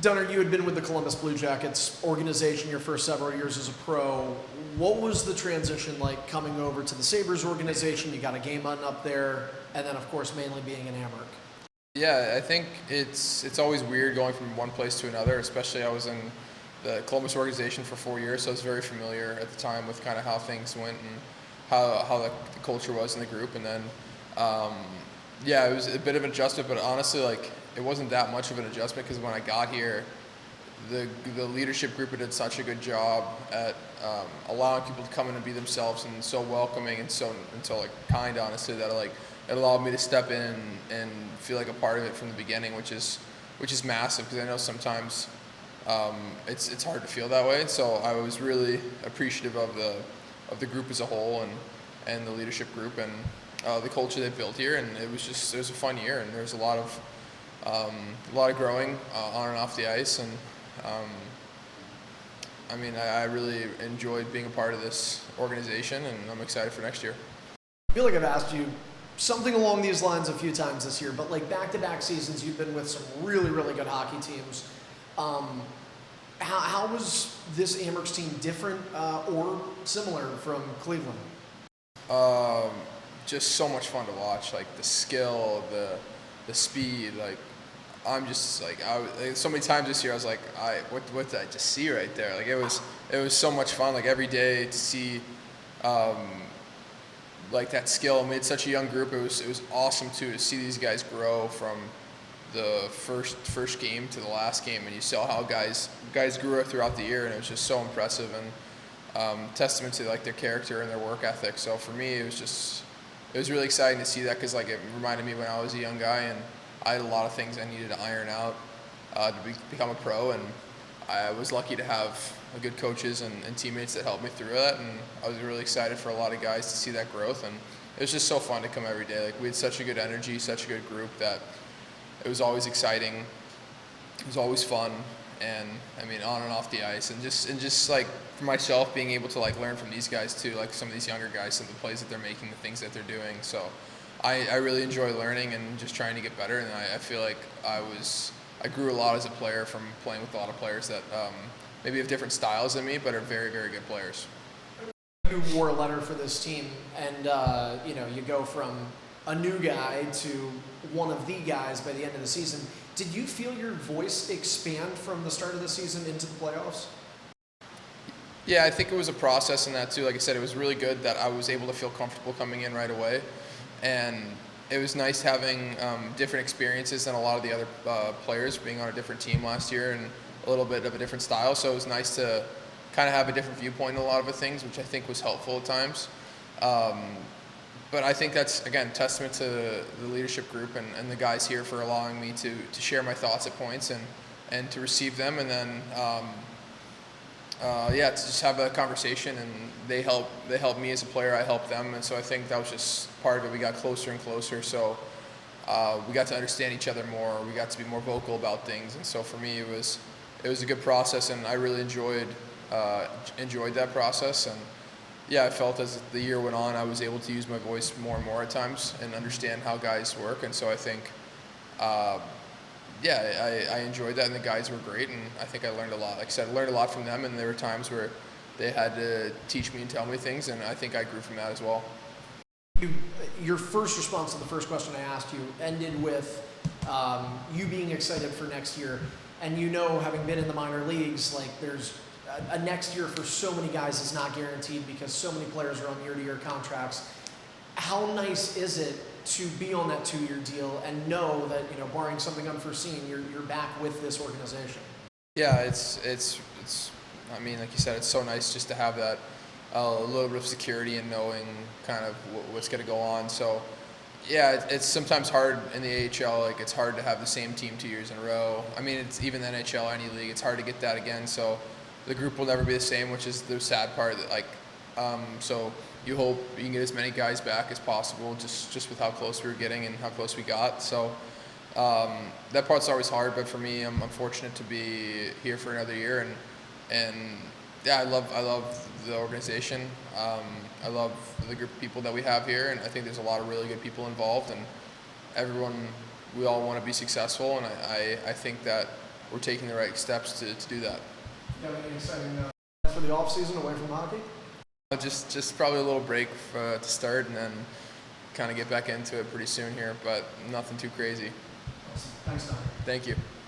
Dunne, you had been with the Columbus Blue Jackets organization your first several years as a pro. What was the transition like coming over to the Sabres organization? You got a game button up there, and then, of course, mainly being in Amherst. Yeah, I think it's always weird going from one place to another, especially I was in the Columbus organization for 4 years, so I was very familiar at the time with kind of how things went and how the culture was in the group. And then, yeah, it was a bit of an adjustment, but honestly, like, it wasn't that much of an adjustment because when I got here, the leadership group did such a good job at allowing people to come in and be themselves, and so welcoming and so like kind, honestly, that like it allowed me to step in and feel like a part of it from the beginning, which is massive, because I know sometimes it's hard to feel that way. So I was really appreciative of the group as a whole, and the leadership group, and the culture they built here. And it was a fun year, and there was a lot of growing on and off the ice. And I mean, I really enjoyed being a part of this organization, and I'm excited for next year. I feel like I've asked you something along these lines a few times this year, but like back-to-back seasons, you've been with some really, really good hockey teams. How was this Amherst team different or similar from Cleveland? Just so much fun to watch. Like the skill, the speed. Like I'm just like so many times this year I was like, what did I just see right there? Like it was so much fun. Like every day to see. Like that skill. I mean, it's such a young group. It was awesome too to see these guys grow from the first game to the last game, and you saw how guys grew throughout the year, and it was just so impressive, and testament to like their character and their work ethic. So for me, it was really exciting to see that, because like it reminded me when I was a young guy and I had a lot of things I needed to iron out to become a pro, and I was lucky to have good coaches and teammates that helped me through that, and I was really excited for a lot of guys to see that growth, and it was just so fun to come every day. Like we had such a good energy, such a good group, that it was always exciting, it was always fun, and I mean on and off the ice, and just like for myself being able to like learn from these guys too, like some of these younger guys, some of the plays that they're making, the things that they're doing. So I really enjoy learning and just trying to get better, and I feel like I grew a lot as a player from playing with a lot of players that maybe have different styles than me, but are very, very good players. You wore a letter for this team, and you go from a new guy to one of the guys by the end of the season. Did you feel your voice expand from the start of the season into the playoffs? Yeah, I think it was a process in that too. Like I said, it was really good that I was able to feel comfortable coming in right away, and it was nice having different experiences than a lot of the other players, being on a different team last year and a little bit of a different style. So it was nice to kind of have a different viewpoint on a lot of the things, which I think was helpful at times. But I think that's, again, testament to the leadership group and the guys here for allowing me to share my thoughts at points and to receive them. And then, to just have a conversation, and they help me as a player, I help them. And so I think that was just part of it. We got closer and closer. So we got to understand each other more. We got to be more vocal about things. And so for me, it was a good process, and I really enjoyed that process. And yeah, I felt as the year went on, I was able to use my voice more and more at times and understand how guys work. And so I think, I enjoyed that, and the guys were great, and I think I learned a lot. Like I said, I learned a lot from them, and there were times where they had to teach me and tell me things, and I think I grew from that as well. Your first response to the first question I asked you ended with you being excited for next year. And having been in the minor leagues, like there's a next year for so many guys is not guaranteed because so many players are on year-to-year contracts. How nice is it to be on that 2-year deal and know that, barring something unforeseen, you're back with this organization? Yeah, it's I mean, like you said, it's so nice just to have that a little bit of security and knowing kind of what's going to go on. So yeah, it's sometimes hard in the AHL. Like it's hard to have the same team 2 years in a row. I mean, it's even the NHL, any league, it's hard to get that again. So the group will never be the same, which is the sad part. That so you hope you can get as many guys back as possible, just with how close we were getting and how close we got. So that part's always hard, but for me, I'm fortunate to be here for another year, and yeah, I love the organization. I love the group of people that we have here, and I think there's a lot of really good people involved, and we all want to be successful, and I think that we're taking the right steps to do that. You have any exciting plans for the off season away from hockey? Just probably a little break to start, and then kind of get back into it pretty soon here, but nothing too crazy. Awesome. Thanks, Don. Thank you.